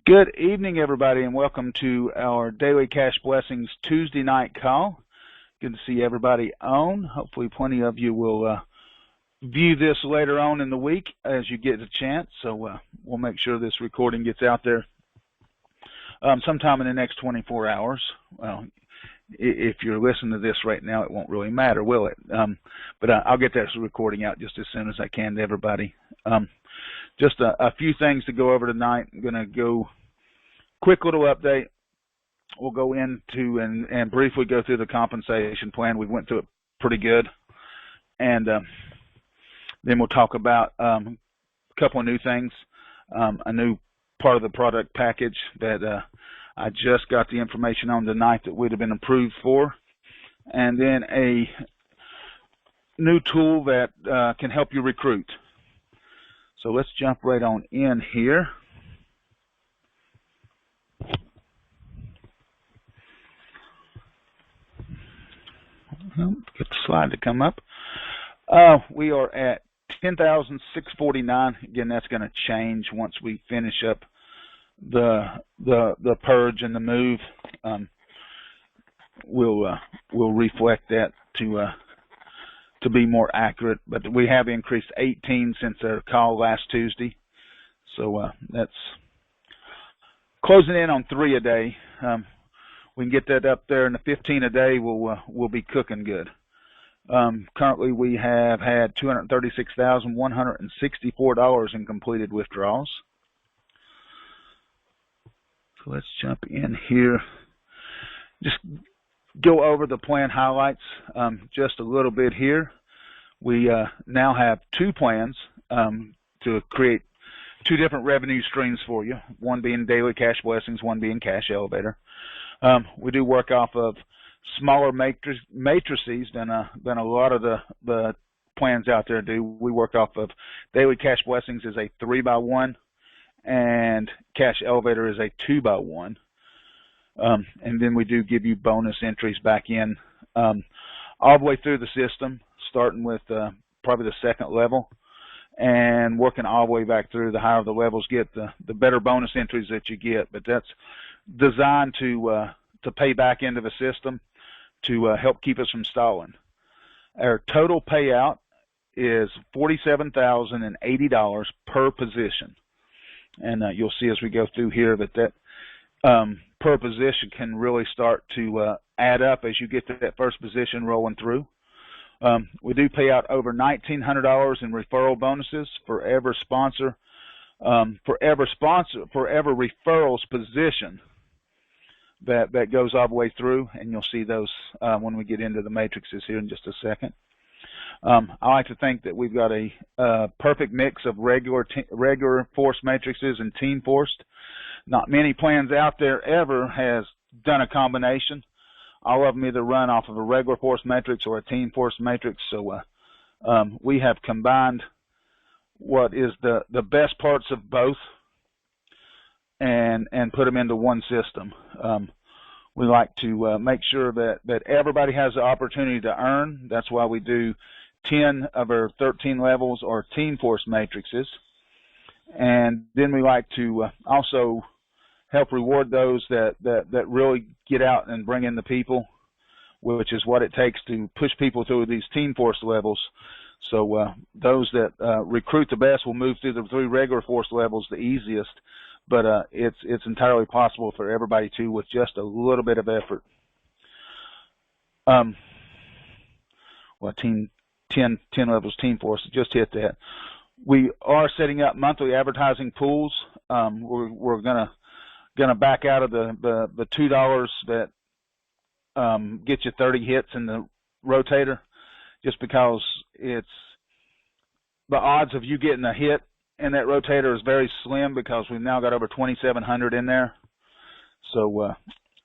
Good evening, everybody, and welcome to our Daily Cash Blessings Tuesday night call. Good to see everybody on. Hopefully plenty of you will view this later on in the week as you get a chance, so we'll make sure this recording gets out there sometime in the next 24 hours. Well, if you're listening to this right now, it won't really matter, will it? But I'll get that recording out just as soon as I can to everybody. Just a few things to go over tonight. I'm going to go quick little update. We'll go into and briefly go through the compensation plan. We went through it pretty good. And then we'll talk about a couple of new things, a new part of the product package that I just got the information on tonight that would have been approved for, and then a new tool that can help you recruit. So let's jump right on in here. Get the slide to come up. We are at 10,649. Again, that's going to change once we finish up the purge and the move. We'll reflect that to be more accurate, but we have increased 18 since our call last Tuesday, so that's closing in on 3 a day. We can get that up there, and the 15 a day will be cooking good. Currently, we have had $236,164 in completed withdrawals. So let's jump in here. Just go over the plan highlights just a little bit here. We now have 2 plans to create 2 different revenue streams for you, one being Daily Cash Blessings, one being Cash Elevator. We do work off of smaller matrices than a lot of the plans out there do. We work off of Daily Cash Blessings is a 3x1 and Cash Elevator is a 2x1. And then we do give you bonus entries back in all the way through the system, starting with probably the 2nd level and working all the way back through. The higher the levels get, the better bonus entries that you get. But that's designed to pay back into the system to help keep us from stalling. Our total payout is $47,080 per position. And you'll see as we go through here that per position can really start to add up as you get to that first position rolling through. We do pay out over $1,900 in referral bonuses for every sponsor, for every referrals position that goes all the way through, and you'll see those when we get into the matrices here in just a second. I like to think that we've got a perfect mix of regular force matrices and team forced. Not many plans out there ever has done a combination. All of them either run off of a regular force matrix or a team force matrix. So we have combined what is the best parts of both and put them into one system. We like to make sure that everybody has the opportunity to earn. That's why we do 10 of our 13 levels or team force matrices. And then we like to also help reward those that really get out and bring in the people, which is what it takes to push people through these team force levels. So those that recruit the best will move through the 3 regular force levels the easiest, but it's entirely possible for everybody to with just a little bit of effort. Well, 10 levels team force, just hit that. We are setting up monthly advertising pools. We're gonna back out of the $2 that get you 30 hits in the rotator, just because it's the odds of you getting a hit in that rotator is very slim, because we've now got over 2,700 in there. So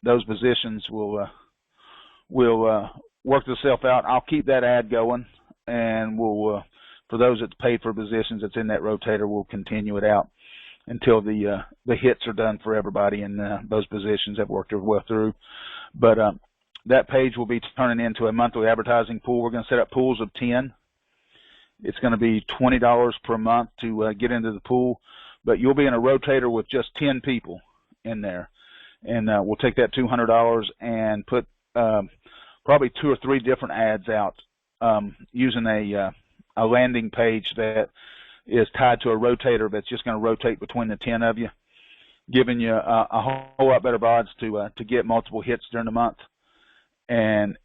those positions will work themselves out. I'll keep that ad going, and we'll for those that's paid for positions that's in that rotator, we'll continue it out until the hits are done for everybody, and those positions have worked their way through. But that page will be turning into a monthly advertising pool. We're going to set up pools of 10. It's going to be $20 per month to get into the pool, but you'll be in a rotator with just 10 people. in there. And we'll take that $200 and put probably 2 or 3 different ads out using a landing page that is tied to a rotator that's just going to rotate between the 10 of you, giving you a whole lot better odds to get multiple hits during the month. And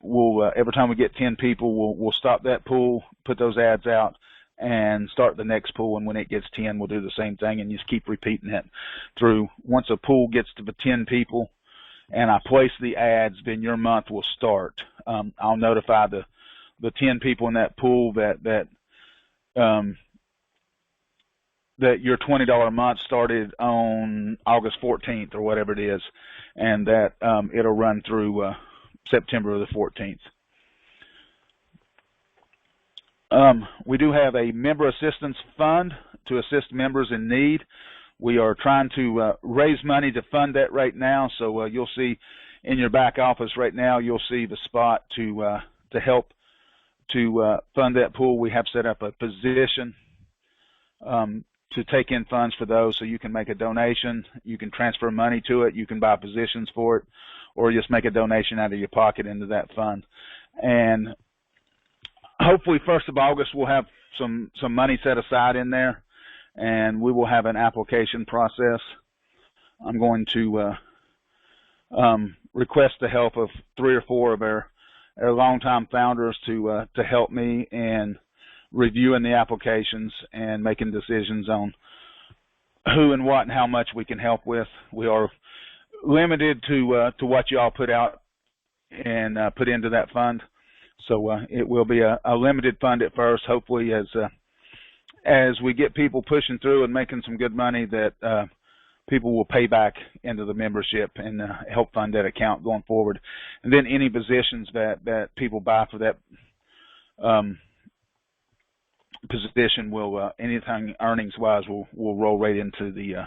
we'll every time we get 10 people, we'll stop that pool, put those ads out, and start the next pool. And when it gets 10, we'll do the same thing and just keep repeating it through. Once a pool gets to the 10 people and I place the ads, then your month will start. I'll notify the 10 people in that pool that your $20 month started on August 14th or whatever it is, and that it'll run through September the 14th. We do have a member assistance fund to assist members in need. We are trying to raise money to fund that right now, so you'll see in your back office right now, you'll see the spot to help to fund that pool. We have set up a position to take in funds for those, so you can make a donation, you can transfer money to it, you can buy positions for it, or just make a donation out of your pocket into that fund. And hopefully 1st of August we'll have some money set aside in there, and we will have an application process. I'm going to request the help of 3 or 4 of our longtime founders to help me in reviewing the applications and making decisions on who and what and how much we can help with. We are limited to what you all put out and put into that fund, so it will be a limited fund at first. Hopefully, as we get people pushing through and making some good money, that people will pay back into the membership and help fund that account going forward. And then any positions that people buy for that position will anything earnings wise will roll right into the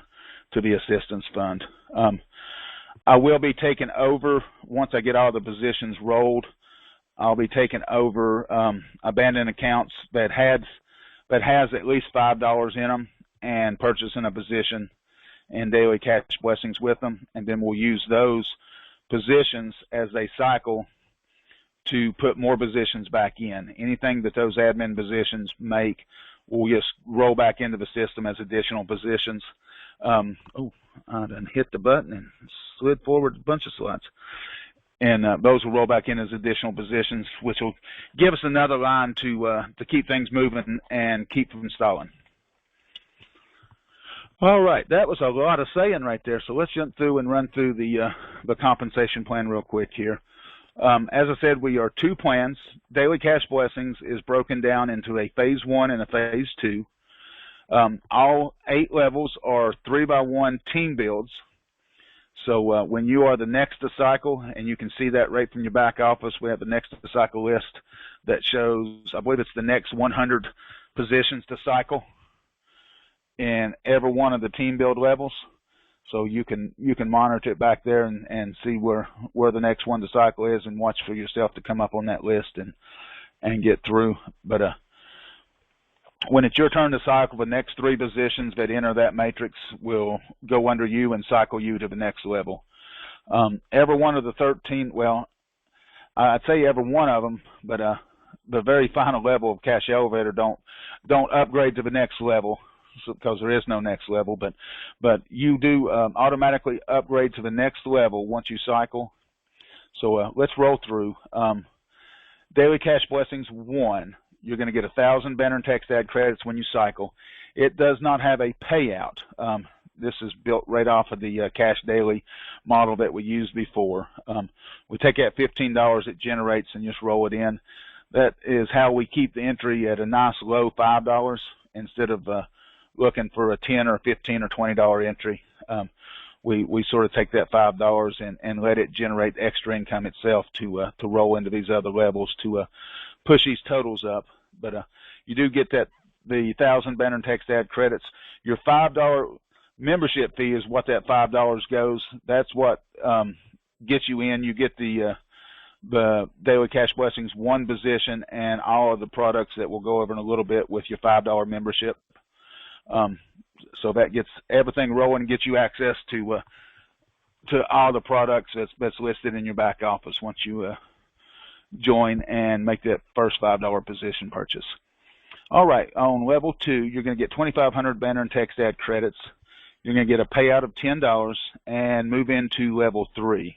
assistance fund. I will be taking over once I get all the positions rolled. I'll be taking over abandoned accounts that has at least $5 in them and purchasing a position and daily cash blessings with them, and then we'll use those positions as they cycle to put more positions back in. Anything that those admin positions make, we'll just roll back into the system as additional positions. Oh, I done hit the button and slid forward a bunch of slides. And those will roll back in as additional positions, which will give us another line to keep things moving and keep from stalling. All right, that was a lot of saying right there. So let's jump through and run through the compensation plan real quick here. As I said, we are 2 plans. Daily Cash Blessings is broken down into a phase 1 and a phase 2. All 8 levels are 3x1 team builds. So when you are the next to cycle, and you can see that right from your back office, we have the next to cycle list that shows, I believe it's the next 100 positions to cycle in every one of the team build levels. So you can monitor it back there and see where the next one to cycle is, and watch for yourself to come up on that list and get through. But when it's your turn to cycle, the next 3 positions that enter that matrix will go under you and cycle you to the next level. Every one of the 13, well, I'd say every one of them, but the very final level of Cash Elevator don't upgrade to the next level, because there is no next level, but you do automatically upgrade to the next level once you cycle. So let's roll through. Daily Cash Blessings 1, you're going to get 1,000 banner and text ad credits when you cycle. It does not have a payout. This is built right off of the Cash Daily model that we used before. We take that $15 it generates and just roll it in. That is how we keep the entry at a nice low $5 instead of looking for a $10 or $15 or $20 entry. We sort of take that $5 and let it generate extra income itself to roll into these other levels to push these totals up. But you do get the 1,000 banner and text ad credits. Your $5 membership fee is what that $5 goes. That's what gets you in. You get the Daily Cash Blessings 1 position and all of the products that we'll go over in a little bit with your $5 membership. So that gets everything rolling and gets you access to all the products that's listed in your back office once you join and make that first $5 position purchase. All right, on level 2, you're going to get 2,500 banner and text ad credits. You're going to get a payout of $10 and move into level 3.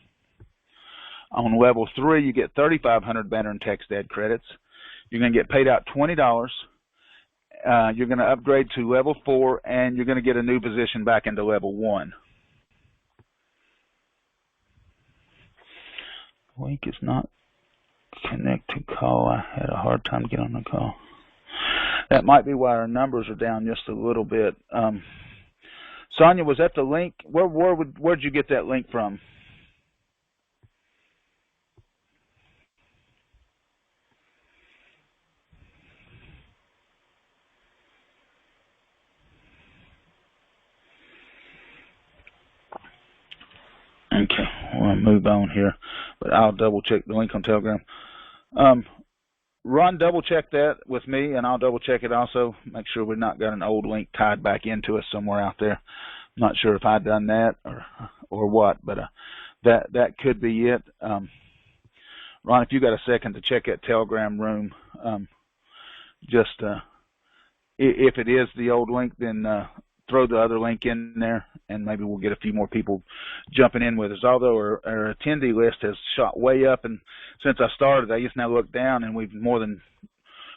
On level 3, you get 3,500 banner and text ad credits. You're going to get paid out $20. You're going to upgrade to level 4, and you're going to get a new position back into level 1. Link is not connect to call. I had a hard time getting on the call. That might be why our numbers are down just a little bit. Sonia, was that the link? Where'd you get that link from? Okay, we'll move on here, but I'll double check the link on Telegram. Ron, double check that with me, and I'll double check it also. Make sure we've not got an old link tied back into us somewhere out there. I'm not sure if I've done that or what, but that could be it. Ron, if you got a second to check that Telegram room, if it is the old link, then throw the other link in there, and maybe we'll get a few more people jumping in with us. Although our attendee list has shot way up, and since I started, I just now look down, and we've more than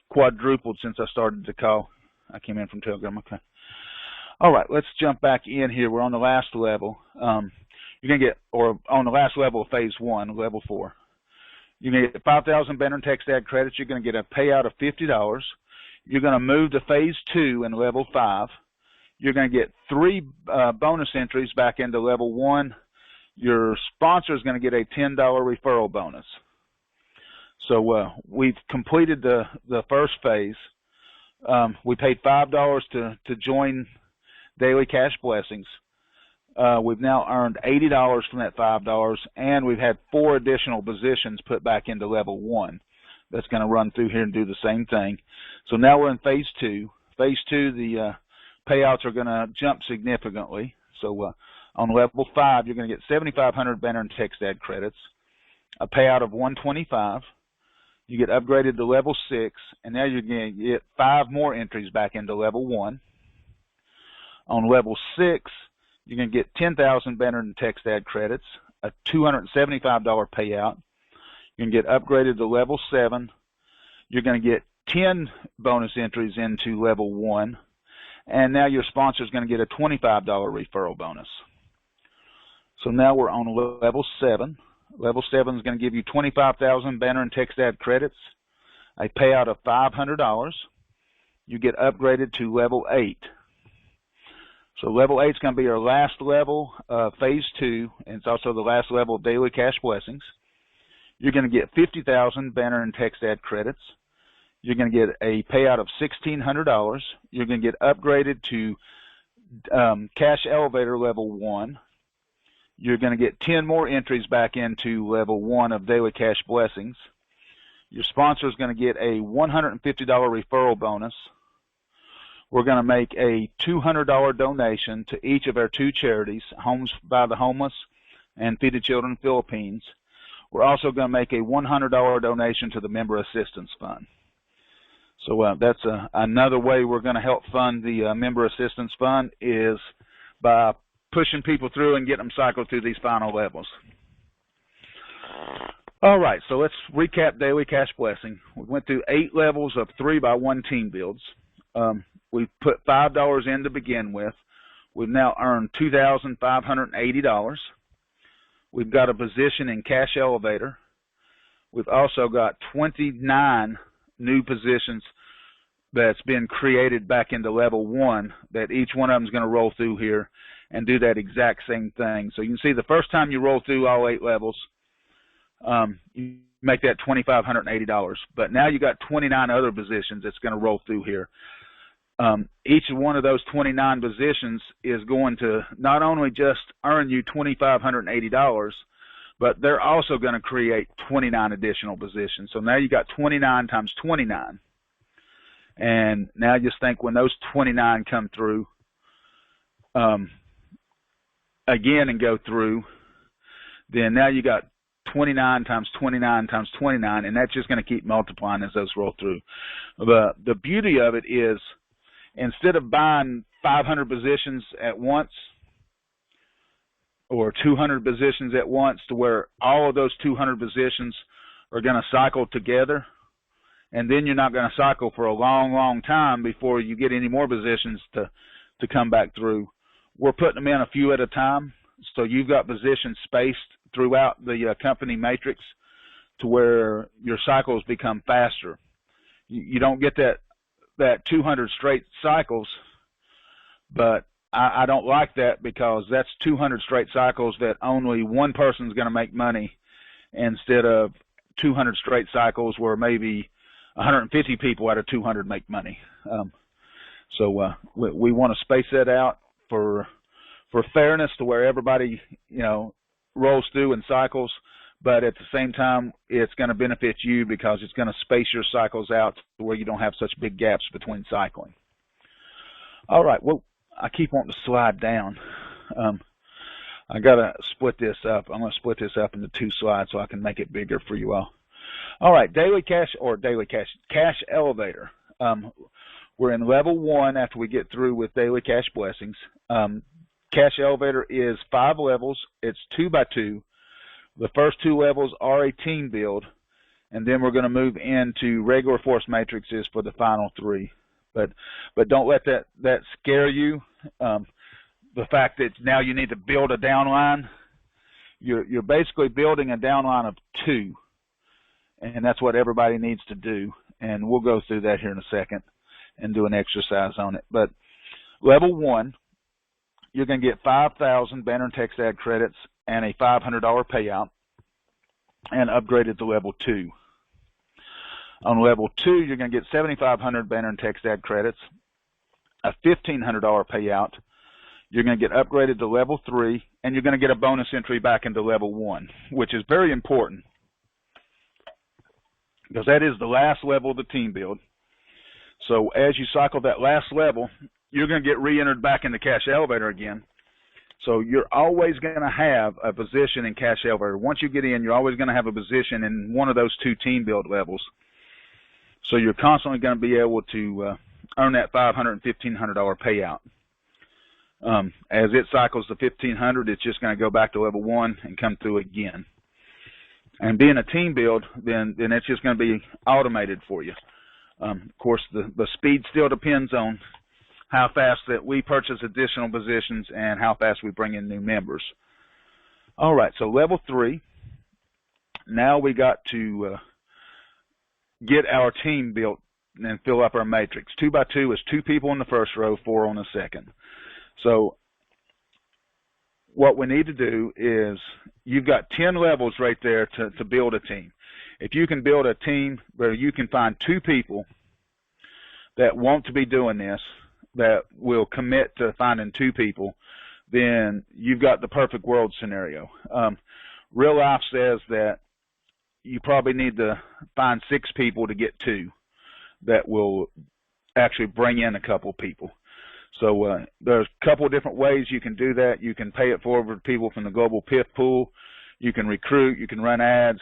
quadrupled since I started the call. I came in from Telegram. Okay. All right, let's jump back in here. We're on the last level. You're going to get, or on the last level of phase 1, level 4. You're going to get 5,000 banner and text ad credits. You're going to get a payout of $50. You're going to move to phase 2 in level 5. You're going to get 3 bonus entries back into level 1. Your sponsor is going to get a $10 referral bonus. So we've completed the first phase. We paid $5 to join Daily Cash Blessings. We've now earned $80 from that $5, and we've had 4 additional positions put back into level 1. That's going to run through here and do the same thing. So now we're in phase 2. Phase 2, the payouts are going to jump significantly. So on level 5, you're going to get 7,500 banner and text ad credits, a payout of $125. You get upgraded to level 6, and now you're going to get 5 more entries back into level 1. On level 6, you're going to get 10,000 banner and text ad credits, a $275 payout. You're going to get upgraded to level 7. You're going to get 10 bonus entries into level 1. And now your sponsor is going to get a $25 referral bonus. So now we're on level 7. Level 7 is going to give you 25,000 banner and text ad credits, a payout of $500. You get upgraded to level 8. So level 8 is going to be our last level of phase 2, and it's also the last level of Daily Cash Blessings. You're going to get 50,000 banner and text ad credits. You're going to get a payout of $1,600. You're going to get upgraded to Cash Elevator level 1. You're going to get 10 more entries back into level 1 of Daily Cash Blessings. Your sponsor is going to get a $150 referral bonus. We're going to make a $200 donation to each of our 2 charities, Homes by the Homeless and Feed the Children Philippines. We're also going to make a $100 donation to the Member Assistance Fund. So that's another way we're going to help fund the Member Assistance Fund is by pushing people through and getting them cycled through these final levels. All right, so let's recap Daily Cash Blessing. We went through 8 levels of 3x1 team builds. We put $5 in to begin with. We've now earned $2,580. We've got a position in Cash Elevator. We've also got 29 new positions that's been created back into level 1 that each one of them is going to roll through here and do that exact same thing. So you can see the first time you roll through all 8 levels, you make that $2,580. But now you got 29 other positions that's going to roll through here. Each one of those 29 positions is going to not only just earn you $2,580, but they're also going to create 29 additional positions. So now you got 29 times 29. And now just think when those 29 come through again and go through, then now you got 29 times 29 times 29, and that's just going to keep multiplying as those roll through. The beauty of it is, instead of buying 500 positions at once or 200 positions at once, to where all of those 200 positions are going to cycle together, and then you're not going to cycle for a long, long time before you get any more positions to come back through. We're putting them in a few at a time, so you've got positions spaced throughout the company matrix to where your cycles become faster. You don't get that 200 straight cycles, but I don't like that, because that's 200 straight cycles that only one person's going to make money, instead of 200 straight cycles where maybe 150 people out of 200 make money. So we want to space that out for fairness, to where everybody, rolls through in cycles, but at the same time, it's going to benefit you, because it's going to space your cycles out to where you don't have such big gaps between cycling. All right, well, I keep wanting to slide down. I got to split this up. I'm going to split this up into 2 slides so I can make it bigger for you all. All right, cash elevator. We're in level 1 after we get through with daily cash blessings. Cash elevator is 5 levels. It's 2 by 2. The first 2 levels are a team build, and then we're going to move into regular force matrices for the final 3. But don't let that scare you. The fact that now you need to build a downline. You're basically building a downline of 2, and that's what everybody needs to do. And we'll go through that here in a second and do an exercise on it. But level 1, you're going to get 5,000 banner and text ad credits and a $500 payout, and upgraded to level 2. On level 2, you're going to get 7,500 banner and text ad credits, a $1,500 payout. You're going to get upgraded to level 3, and you're going to get a bonus entry back into level 1, which is very important, because that is the last level of the team build. So as you cycle that last level, you're going to get re-entered back into cash elevator again. So you're always going to have a position in cash elevator. Once you get in, you're always going to have a position in one of those 2 team build levels. So you're constantly going to be able to earn that $500 and $1,500 payout. As it cycles to $1,500, it's just going to go back to level 1 and come through again. And being a team build, then it's just going to be automated for you. Of course, the speed still depends on how fast that we purchase additional positions and how fast we bring in new members. All right, so level 3. Now we got to get our team built and fill up our matrix. 2 by 2 is 2 people in the first row, 4 on the second. So what we need to do is, you've got 10 levels right there to build a team. If you can build a team where you can find 2 people that want to be doing this, that will commit to finding 2 people, then you've got the perfect world scenario. Real life says that you probably need to find 6 people to get 2 that will actually bring in a couple people. So there's a couple of different ways you can do that. You can pay it forward to people from the global PIF pool. You can recruit. You can run ads.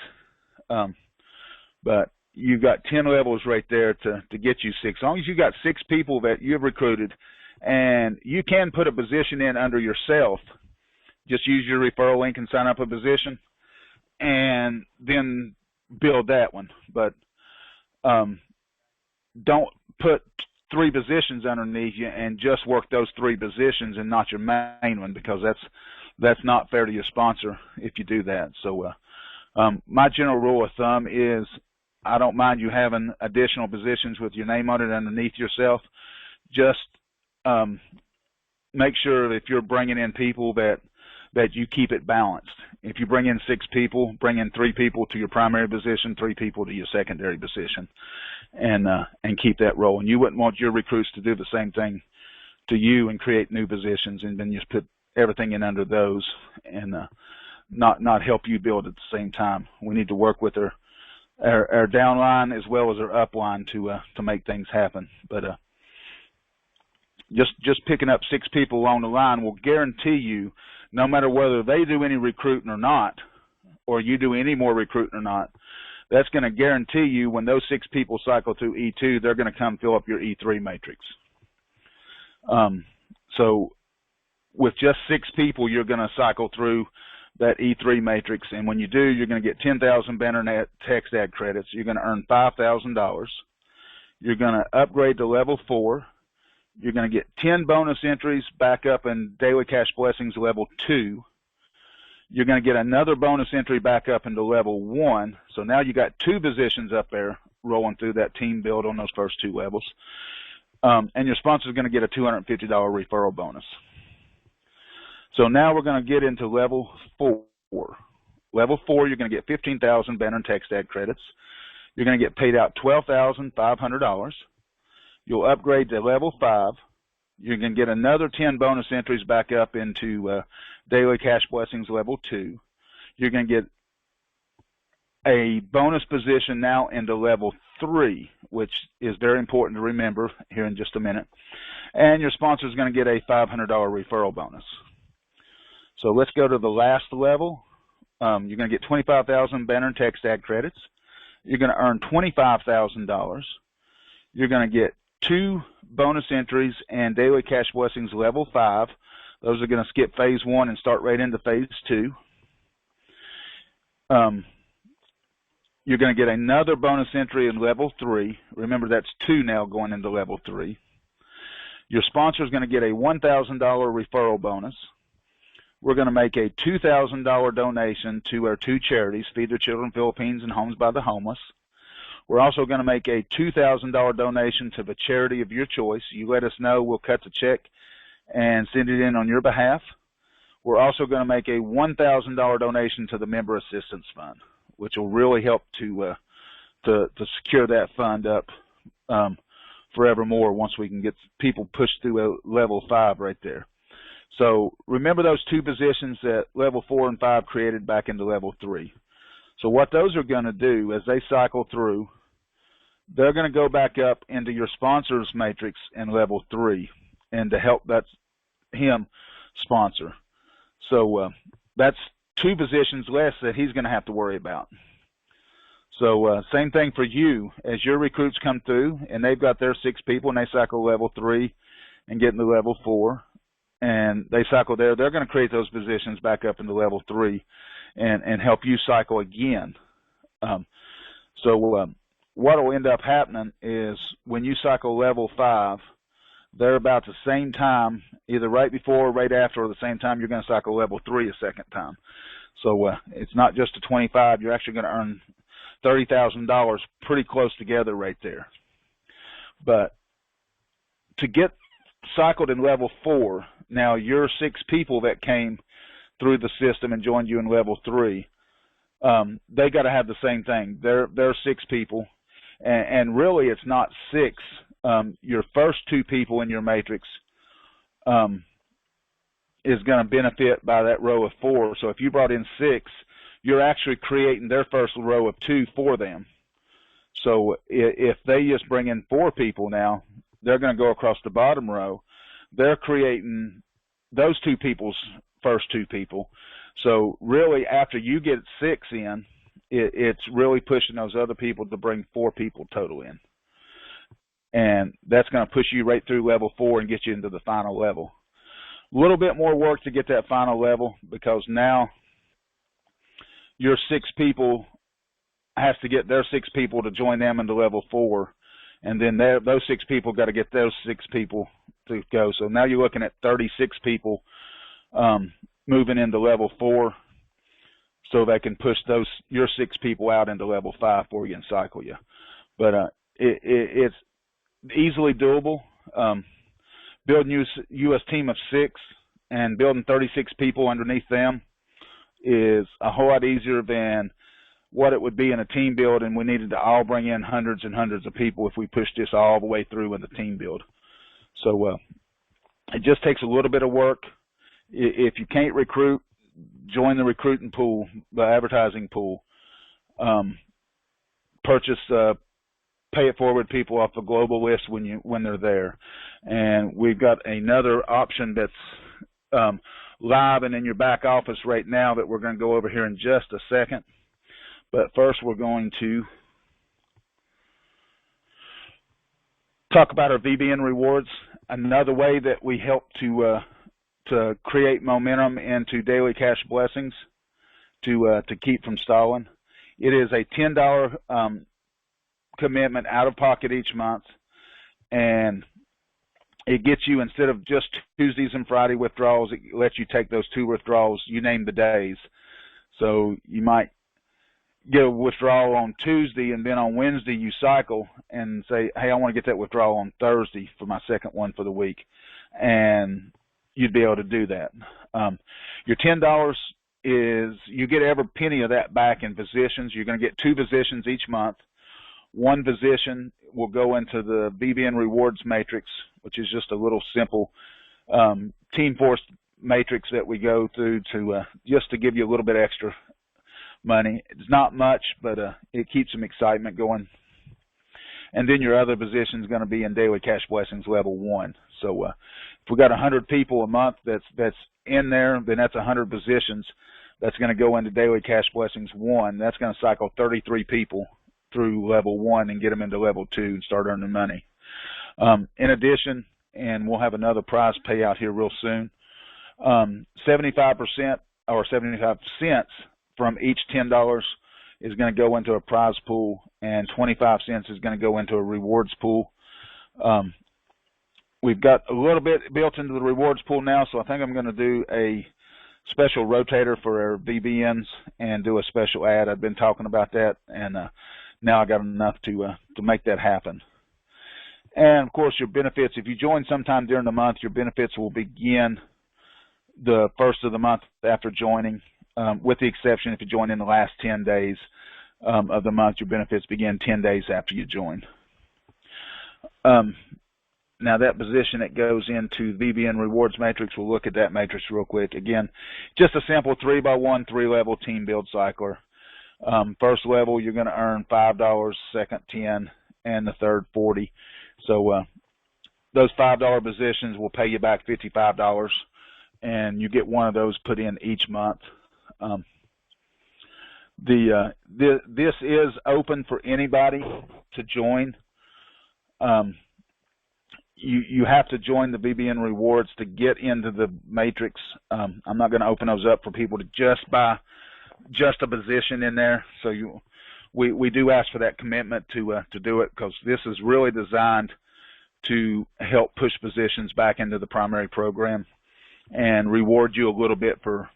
But you've got 10 levels right there to get you 6. As long as you've got 6 people that you've recruited, and you can put a position in under yourself. Just use your referral link and sign up a position, and then build that one. But don't put 3 positions underneath you and just work those 3 positions and not your main one, because that's not fair to your sponsor if you do that. So my general rule of thumb is, I don't mind you having additional positions with your name on it underneath yourself. Just make sure if you're bringing in people that you keep it balanced. If you bring in 6 people, bring in 3 people to your primary position, 3 people to your secondary position, and keep that rolling. You wouldn't want your recruits to do the same thing to you and create new positions and then just put everything in under those and not help you build at the same time. We need to work with her our downline as well as our upline to make things happen. But just picking up 6 people along the line will guarantee you, no matter whether they do any recruiting or not, or you do any more recruiting or not, that's going to guarantee you when those 6 people cycle through E2, they're going to come fill up your E3 matrix. So with just 6 people, you're going to cycle through that E3 matrix, and when you do, you're going to get 10,000 banner text ad credits. You're going to earn $5,000. You're going to upgrade to level 4. You're going to get 10 bonus entries back up in Daily Cash Blessings level 2. You're going to get another bonus entry back up into level 1. So now you got 2 positions up there rolling through that team build on those first 2 levels. And your sponsor is going to get a $250 referral bonus. So now we're going to get into level 4. Level 4, you're going to get 15,000 banner and text ad credits. You're going to get paid out $12,500. You'll upgrade to level 5. You're going to get another 10 bonus entries back up into Daily Cash Blessings level 2. You're going to get a bonus position now into level 3, which is very important to remember here in just a minute. And your sponsor is going to get a $500 referral bonus. So let's go to the last level. You're going to get 25,000 banner and text ad credits. You're going to earn $25,000. You're going to get 2 bonus entries and Daily Cash Blessings level 5. Those are going to skip phase 1 and start right into phase 2. You're going to get another bonus entry in level 3. Remember, that's 2 now going into level 3. Your sponsor is going to get a $1,000 referral bonus. We're going to make a $2,000 donation to our 2 charities, Feed the Children Philippines and Homes by the Homeless. We're also going to make a $2,000 donation to the charity of your choice. You let us know, we'll cut the check and send it in on your behalf. We're also going to make a $1,000 donation to the Member Assistance Fund, which will really help to secure that fund up forevermore once we can get people pushed through a level 5 right there. So remember those 2 positions that level 4 and 5 created back into level 3. So what those are going to do as they cycle through, they're going to go back up into your sponsor's matrix in level 3 and to help him sponsor. So that's 2 positions less that he's going to have to worry about. So same thing for you. As your recruits come through and they've got their 6 people and they cycle level 3 and get into level 4, and they cycle there, they're going to create those positions back up into level 3 and help you cycle again. So what will end up happening is when you cycle level 5, they're about the same time, either right before or right after, or the same time you're going to cycle level 3 a second time. So it's not just a 25, you're actually going to earn $30,000 pretty close together right there. But to get cycled in level 4, now your 6 people that came through the system and joined you in level 3, they got to have the same thing. They're 6 people, and really it's not 6. Your first 2 people in your matrix is going to benefit by that row of 4. So if you brought in 6, you're actually creating their first row of 2 for them. So if they just bring in 4 people now, they're going to go across the bottom row. They're creating those 2 people's first 2 people. So really, after you get 6 in, it's really pushing those other people to bring 4 people total in. And that's going to push you right through level 4 and get you into the final level. A little bit more work to get that final level, because now your 6 people has to get their 6 people to join them into level 4, and then those 6 people got to get those 6 people to go. So now you're looking at 36 people moving into level 4, so they can push your 6 people out into level 5 before you can cycle you. But it's easily doable. Building a team of 6 and building 36 people underneath them is a whole lot easier than what it would be in a team build, and we needed to all bring in hundreds and hundreds of people if we pushed this all the way through in the team build. So it just takes a little bit of work. If you can't recruit, join the recruiting pool, the advertising pool. purchase pay it forward people off the global list when they're there. And we've got another option that's live and in your back office right now that we're going to go over here in just a second. But first we're going to talk about our VBN Rewards, another way that we help to create momentum into daily cash blessings to keep from stalling. It is a $10 commitment out of pocket each month, and it gets you, instead of just Tuesdays and Friday withdrawals, it lets you take those 2 withdrawals, you name the days. So you might get a withdrawal on Tuesday, and then on Wednesday you cycle and say, hey, I want to get that withdrawal on Thursday for my second one for the week, and you'd be able to do that. Your $10 is, you get every penny of that back in positions. You're going to get 2 positions each month. 1 position will go into the VBN Rewards matrix, which is just a little simple team force matrix that we go through to just to give you a little bit extra money. It's not much, but it keeps some excitement going. And then your other position is going to be in Daily Cash Blessings Level 1. So if we got 100 people a month that's in there, then that's 100 positions that's going to go into Daily Cash Blessings 1. That's going to cycle 33 people through Level 1 and get them into Level 2 and start earning money. In addition, and we'll have another prize payout here real soon, 75% or 75 cents from each $10 is going to go into a prize pool, and 25 cents is going to go into a rewards pool. We've got a little bit built into the rewards pool now, so I think I'm going to do a special rotator for our VBNs and do a special ad. I've been talking about that, and now I got enough to make that happen. And of course, your benefits, if you join sometime during the month, your benefits will begin the first of the month after joining, with the exception if you join in the last 10 days of the month, your benefits begin 10 days after you join. Now that position that goes into VBN Rewards Matrix, we'll look at that matrix real quick. Again, just a simple 3x1, 3-level team build cycler. First level, you're going to earn $5, second 10, and the third 40. So those $5 positions will pay you back $55, and you get one of those put in each month. This is open for anybody to join. You have to join the VBN Rewards to get into the matrix. I'm not going to open those up for people to just buy just a position in there. So we do ask for that commitment to do it, because this is really designed to help push positions back into the primary program and reward you a little bit for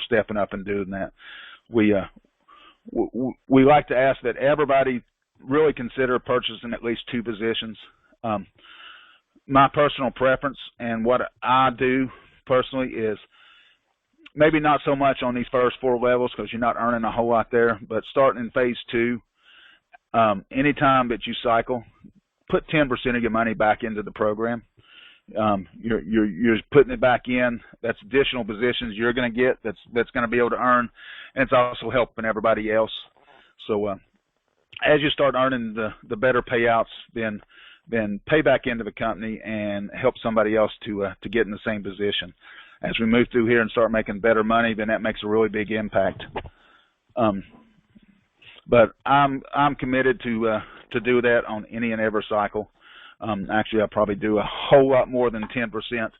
stepping up and doing that. We like to ask that everybody really consider purchasing at least 2 positions. My personal preference and what I do personally is maybe not so much on these first 4 levels, because you're not earning a whole lot there, but starting in phase 2, anytime that you cycle, put 10% of your money back into the program. You're putting it back in. That's additional positions you're going to get that's going to be able to earn, and it's also helping everybody else. So as you start earning the better payouts, then pay back into the company and help somebody else to get in the same position. As we move through here and start making better money, then that makes a really big impact. But I'm committed to do that on any and every cycle. Actually, I'll probably do a whole lot more than 10%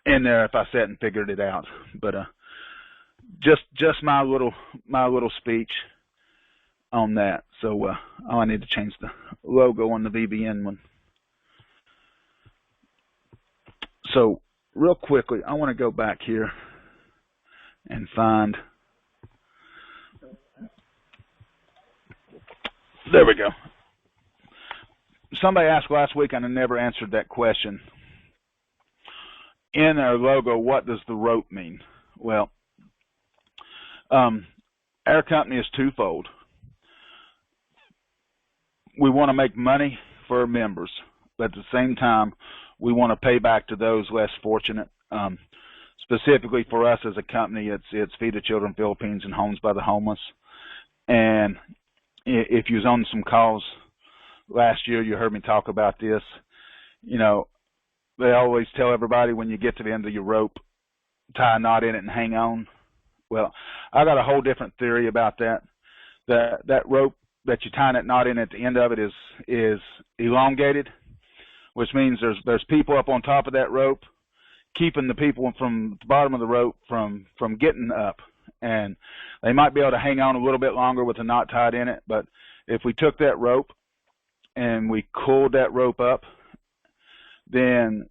in there if I sat and figured it out. But just my little speech on that. So I need to change the logo on the VBN one. So real quickly, I want to go back here and find. There we go. Somebody asked last week, and I never answered that question. In our logo, what does the rope mean? Well, our company is twofold. We want to make money for our members, but at the same time, we want to pay back to those less fortunate. Specifically for us as a company, it's Feed the Children Philippines and Homes by the Homeless. And if you was on some calls last year, you heard me talk about this. You know, they always tell everybody when you get to the end of your rope, tie a knot in it and hang on. Well, I got a whole different theory about that. That rope that you tie that knot in at the end of it is elongated, which means there's people up on top of that rope keeping the people from the bottom of the rope from getting up. And they might be able to hang on a little bit longer with a knot tied in it, but if we took that rope and we coiled that rope up, then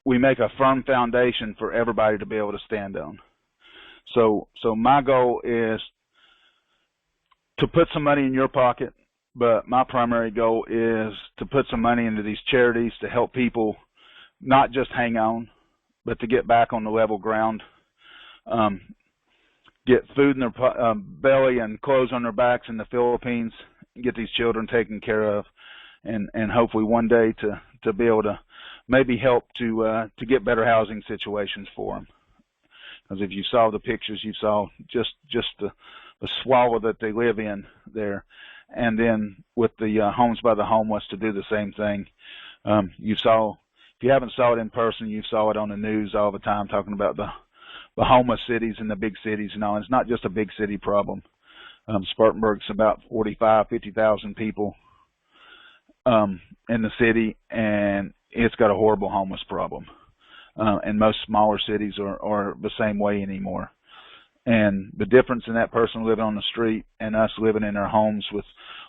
we make a firm foundation for everybody to be able to stand on. So my goal is to put some money in your pocket, but my primary goal is to put some money into these charities to help people not just hang on, but to get back on the level ground, get food in their belly and clothes on their backs in the Philippines, get these children taken care of, and hopefully one day to be able to maybe help to get better housing situations for them. Because if you saw the pictures, you saw just the swallow that they live in there. And then with the Homes by the Homeless to do the same thing. You saw, if you haven't saw it in person, you saw it on the news all the time talking about the homeless cities and the big cities and all. It's not just a big city problem. Spartanburg's about 50,000 people in the city, and it's got a horrible homeless problem. And most smaller cities are the same way anymore. And the difference in that person living on the street and us living in our homes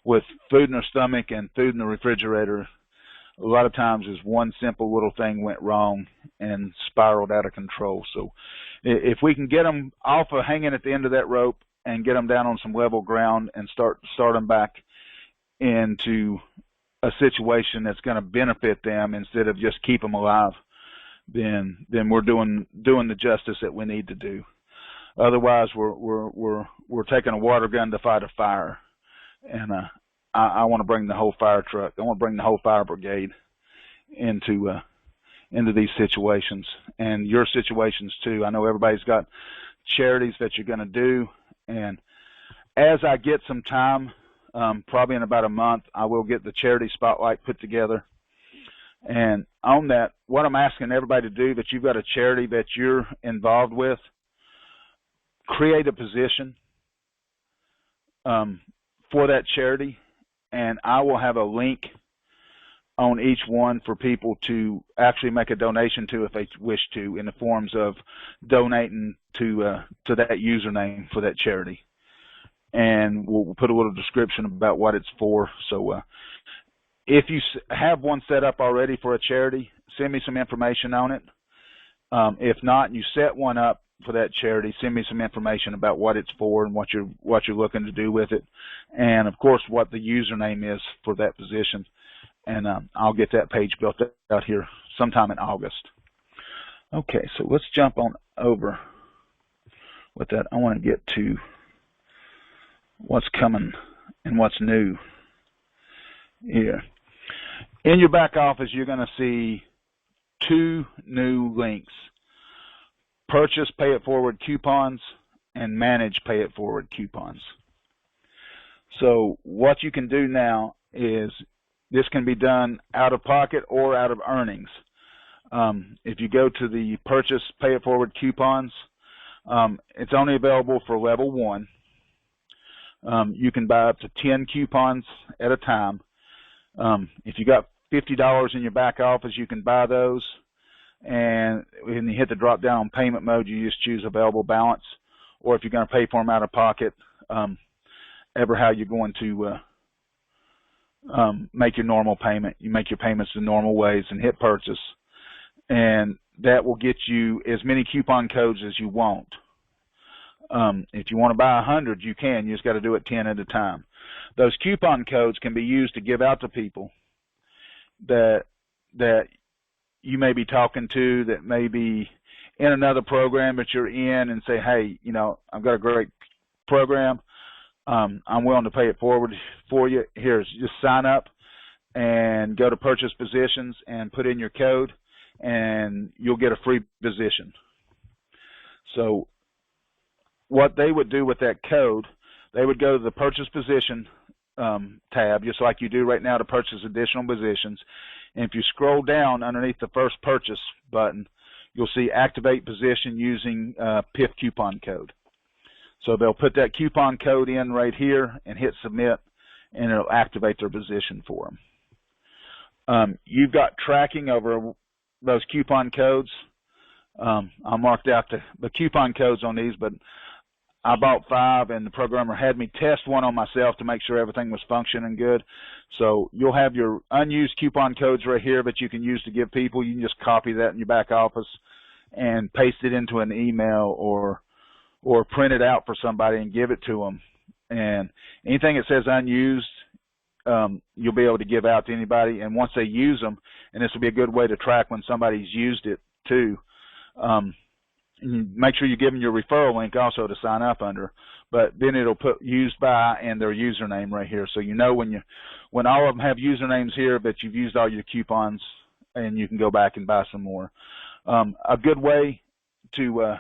with food in their stomach and food in the refrigerator, a lot of times is one simple little thing went wrong and spiraled out of control. So if we can get them off of hanging at the end of that rope and get them down on some level ground and start them back into a situation that's going to benefit them instead of just keep them alive, then we're doing the justice that we need to do. Otherwise, we're taking a water gun to fight a fire, and I want to bring the whole fire truck. I want to bring the whole fire brigade into these situations and your situations too. I know everybody's got charities that you're going to do, and as I get some time, probably in about a month, I will get the charity spotlight put together. And on that, what I'm asking everybody to do that you've got a charity that you're involved with, create a position for that charity, and I will have a link on each one for people to actually make a donation to if they wish to, in the forms of donating to that username for that charity. And we'll put a little description about what it's for. So if you have one set up already for a charity, send me some information on it. If not, and you set one up for that charity, send me some information about what it's for and what you're looking to do with it, and of course what the username is for that position. And I'll get that page built out here sometime in August. Okay, so let's jump on over with that. I want to get to what's coming and what's new here. In your back office, you're going to see two new links: Purchase Pay It Forward coupons and Manage Pay It Forward coupons. So what you can do now is this can be done out of pocket or out of earnings. If you go to the Purchase Pay It Forward coupons, it's only available for level 1. You can buy up to 10 coupons at a time. If you got $50 in your back office, you can buy those. And when you hit the drop down on payment mode, you just choose available balance. Or if you're going to pay for them out of pocket, ever how you're going to make your normal payment. You make your payments the normal ways and hit purchase. And that will get you as many coupon codes as you want. If you want to buy 100, you can. You just got to do it 10 at a time. Those coupon codes can be used to give out to people that you may be talking to, that may be in another program that you're in, and say, hey, you know, I've got a great program. I'm willing to pay it forward for you. Here's, just sign up and go to purchase positions and put in your code, and you'll get a free position. So what they would do with that code, they would go to the purchase position tab, just like you do right now to purchase additional positions. And if you scroll down underneath the first purchase button, you'll see activate position using PIF coupon code. So they'll put that coupon code in right here and hit submit, and it'll activate their position for them. You've got tracking over those coupon codes. I marked out the coupon codes on these, but I bought 5, and the programmer had me test one on myself to make sure everything was functioning good. So you'll have your unused coupon codes right here that you can use to give people. You can just copy that in your back office and paste it into an email or print it out for somebody and give it to them. And anything that says unused, you'll be able to give out to anybody. And once they use them, and this will be a good way to track when somebody's used it too, make sure you give them your referral link also to sign up under, but then it'll put used by and their username right here. So you know when all of them have usernames here that you've used all your coupons, and you can go back and buy some more. A good way to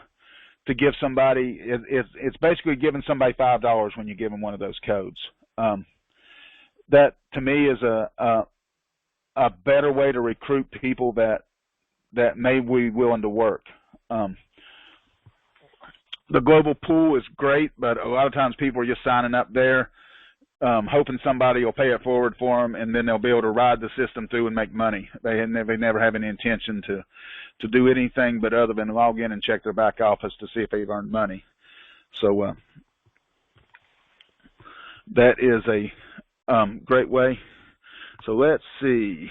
give somebody, it's basically giving somebody $5 when you give them one of those codes. That to me is a better way to recruit people that may be willing to work. The global pool is great, but a lot of times people are just signing up there, hoping somebody will pay it forward for them, and then they'll be able to ride the system through and make money. They never have any intention to do anything but other than log in and check their back office to see if they've earned money. So that is a great way. So let's see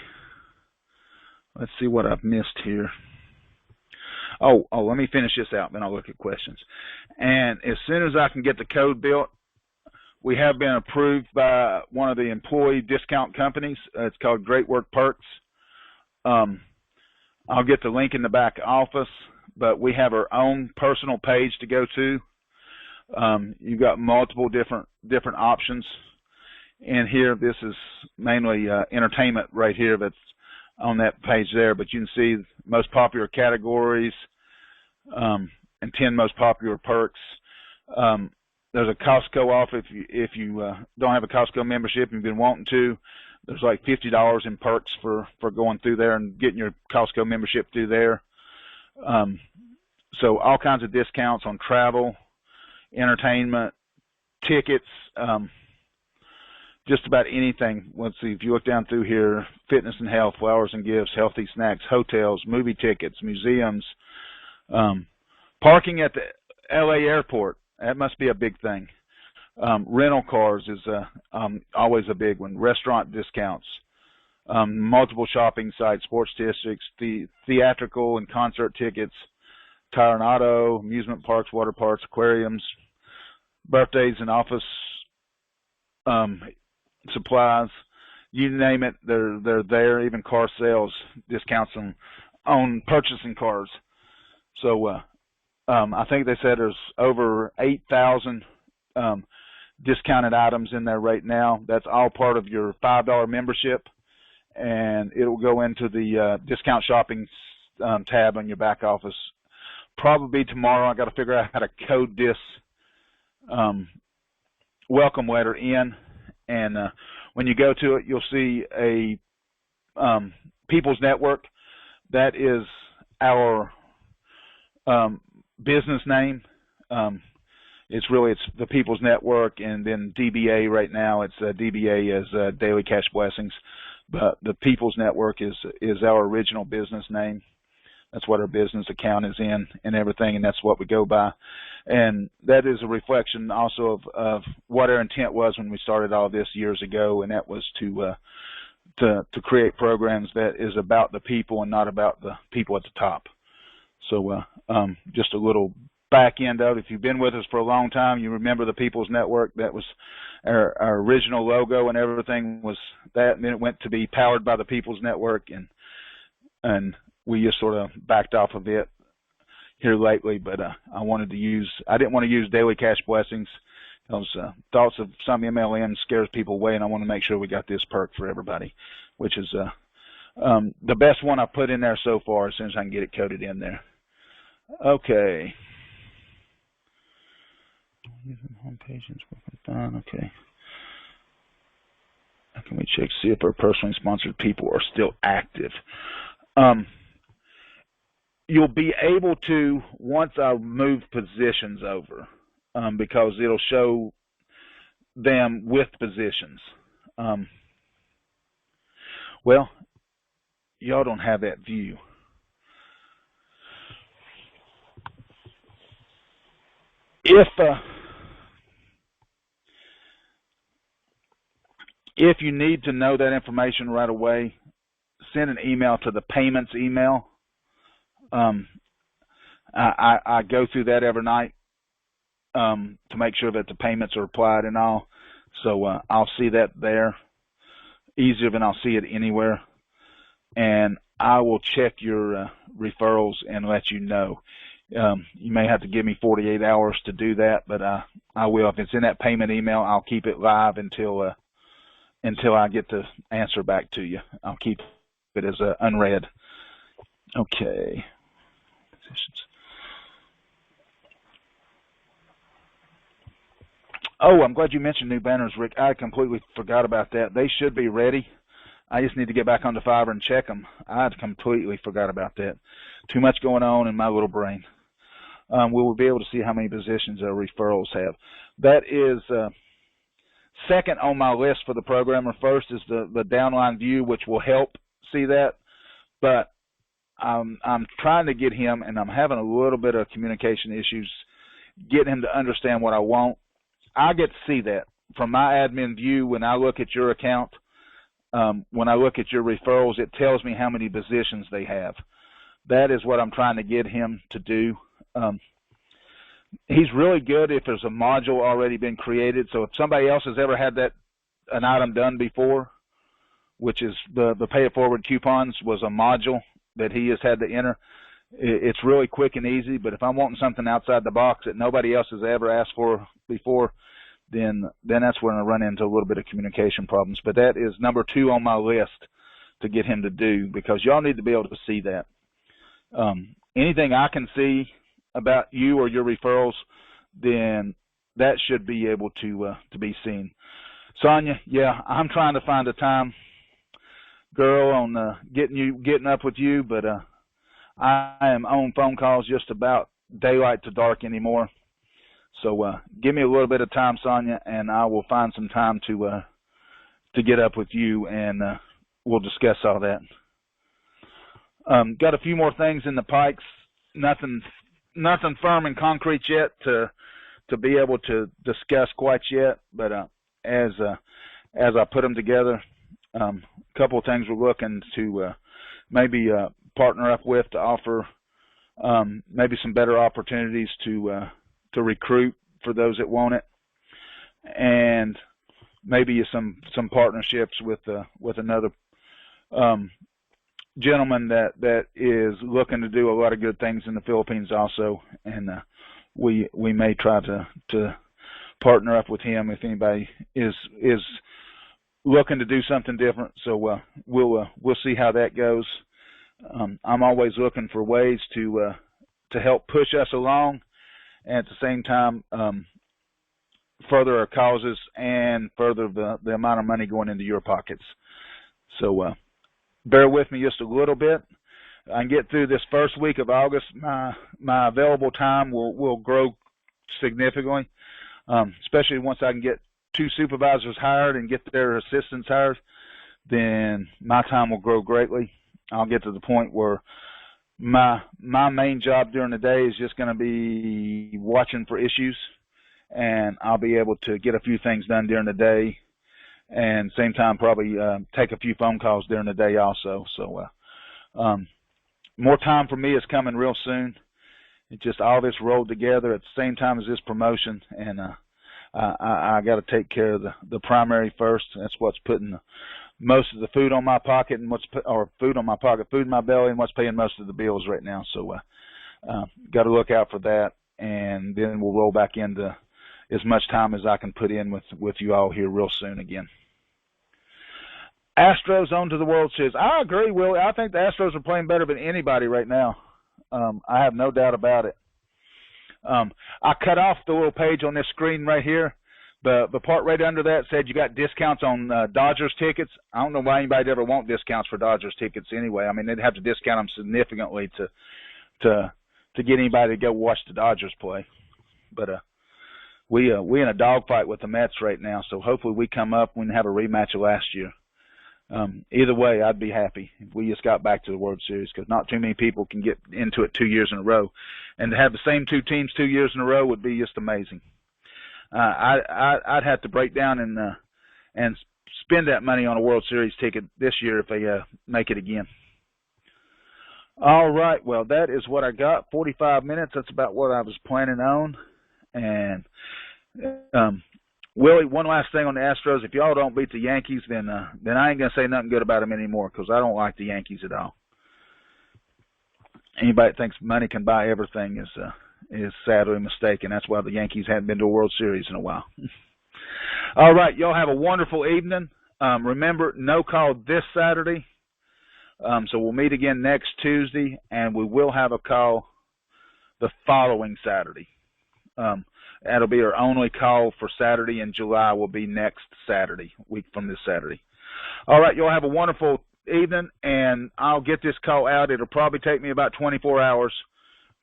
what I've missed here. Oh, let me finish this out, then I'll look at questions. And as soon as I can get the code built, we have been approved by one of the employee discount companies. It's called Great Work Perks. I'll get the link in the back office, but we have our own personal page to go to. You've got multiple different options in here. This is mainly entertainment right here that's on that page there, but you can see most popular categories and 10 most popular perks. There's a Costco off if you don't have a Costco membership and you've been wanting to. There's like $50 in perks for going through there and getting your Costco membership through there. So all kinds of discounts on travel, entertainment, tickets, just about anything. Let's see, if you look down through here, fitness and health, flowers and gifts, healthy snacks, hotels, movie tickets, museums, parking at the LA airport. That must be a big thing. Rental cars is always a big one. Restaurant discounts, multiple shopping sites, sports districts, theatrical and concert tickets, tire and auto, amusement parks, water parks, aquariums, birthdays and office supplies, you name it, they're there. Even car sales, discounts on purchasing cars. So I think they said there's over 8,000 discounted items in there right now. That's all part of your $5 membership, and it will go into the discount shopping tab on your back office. Probably tomorrow. I got to figure out how to code this welcome letter in, and when you go to it, you'll see a People's Network. That is our business name. It's the People's Network, and then DBA right now. It's DBA as Daily Cash Blessings, but the People's Network is our original business name. That's what our business account is in and everything, and that's what we go by. And that is a reflection also of what our intent was when we started all this years ago, and that was to create programs that is about the people and not about the people at the top. So just a little back end of it. If you've been with us for a long time, you remember the People's Network. That was our original logo, and everything was that, and then it went to be powered by the People's Network, and we just sort of backed off of it here lately, but I didn't want to use Daily Cash Blessings because thoughts of some MLM scares people away, and I want to make sure we got this perk for everybody, which is the best one I put in there so far as soon as I can get it coded in there. Okay. Home page is working fine. Okay. Can we check see if our personally sponsored people are still active? You'll be able to once I move positions over, because it'll show them with positions. Well, y'all don't have that view. If you need to know that information right away, send an email to the payments email. I go through that every night to make sure that the payments are applied and all. So I'll see that there easier than I'll see it anywhere. And I will check your referrals and let you know. You may have to give me 48 hours to do that, but I will. If it's in that payment email, I'll keep it live until I get the answer back to you. I'll keep it as unread. Okay. Oh, I'm glad you mentioned new banners, Rick. I completely forgot about that. They should be ready. I just need to get back onto Fiverr and check them. I completely forgot about that. Too much going on in my little brain. We will be able to see how many positions our referrals have. That is second on my list for the programmer. First is the downline view, which will help see that. But I'm trying to get him, and I'm having a little bit of communication issues, getting him to understand what I want. I get to see that from my admin view. When I look at your account, when I look at your referrals, it tells me how many positions they have. That is what I'm trying to get him to do. He's really good if there's a module already been created. So if somebody else has ever had an item done before, which is the pay it forward coupons was a module that he has had to enter, it's really quick and easy. But if I'm wanting something outside the box that nobody else has ever asked for before, then that's when I run into a little bit of communication problems. But that is number 2 on my list to get him to do, because y'all need to be able to see that. Anything I can see about you or your referrals, then that should be able to be seen. Sonia, yeah, I'm trying to find a time, girl, on getting up with you, but I am on phone calls just about daylight to dark anymore. So give me a little bit of time, Sonia, and I will find some time to get up with you, and we'll discuss all that. Got a few more things in the pikes. Nothing firm and concrete yet to be able to discuss quite yet. But as I put them together, a couple of things we're looking to maybe partner up with to offer maybe some better opportunities to recruit for those that want it, and maybe some partnerships with another gentleman that is looking to do a lot of good things in the Philippines also, and we may try to partner up with him if anybody is looking to do something different. So we'll see how that goes. I'm always looking for ways to help push us along, and at the same time further our causes and further the amount of money going into your pockets. So bear with me just a little bit. I can get through this first week of August. My available time will grow significantly, especially once I can get 2 supervisors hired and get their assistants hired. Then my time will grow greatly. I'll get to the point where my main job during the day is just going to be watching for issues, and I'll be able to get a few things done during the day, and same time probably take a few phone calls during the day also. So more time for me is coming real soon. It just all this rolled together at the same time as this promotion, and I got to take care of the primary first. That's what's putting most of the food on my pocket, and food in my belly, and what's paying most of the bills right now. So got to look out for that, and then we'll roll back into as much time as I can put in with you all here real soon again. Astros on to the World Series. I agree, Willie. I think the Astros are playing better than anybody right now. I have no doubt about it. I cut off the little page on this screen right here. The part right under that said you got discounts on Dodgers tickets. I don't know why anybody'd ever want discounts for Dodgers tickets anyway. I mean, they'd have to discount them significantly to get anybody to go watch the Dodgers play. But we in a dogfight with the Mets right now, so hopefully we come up and have a rematch of last year. Either way, I'd be happy if we just got back to the World Series, because not too many people can get into it 2 years in a row, and to have the same two teams 2 years in a row would be just amazing. I'd have to break down and spend that money on a World Series ticket this year if they make it again. All right, well, that is what I got. 45 minutes. That's about what I was planning on. And Willie, one last thing on the Astros. If y'all don't beat the Yankees, then I ain't gonna say nothing good about them anymore, because I don't like the Yankees at all. Anybody that thinks money can buy everything is sadly mistaken. That's why the Yankees haven't been to a World Series in a while. All right, y'all have a wonderful evening. Remember, no call this Saturday. So we'll meet again next Tuesday, and we will have a call the following Saturday. That'll be our only call for Saturday in July. Will be next Saturday, week from this Saturday. All right, y'all have a wonderful evening, and I'll get this call out. It'll probably take me about 24 hours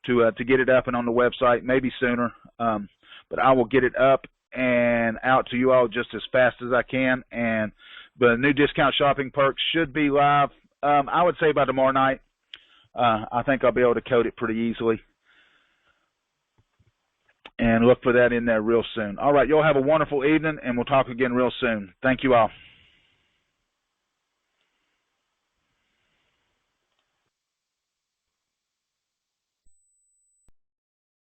to get it up and on the website, maybe sooner. But I will get it up and out to you all just as fast as I can. And the new discount shopping perks should be live, I would say, by tomorrow night. I think I'll be able to code it pretty easily. And look for that in there real soon. All right, y'all have a wonderful evening, and we'll talk again real soon. Thank you all.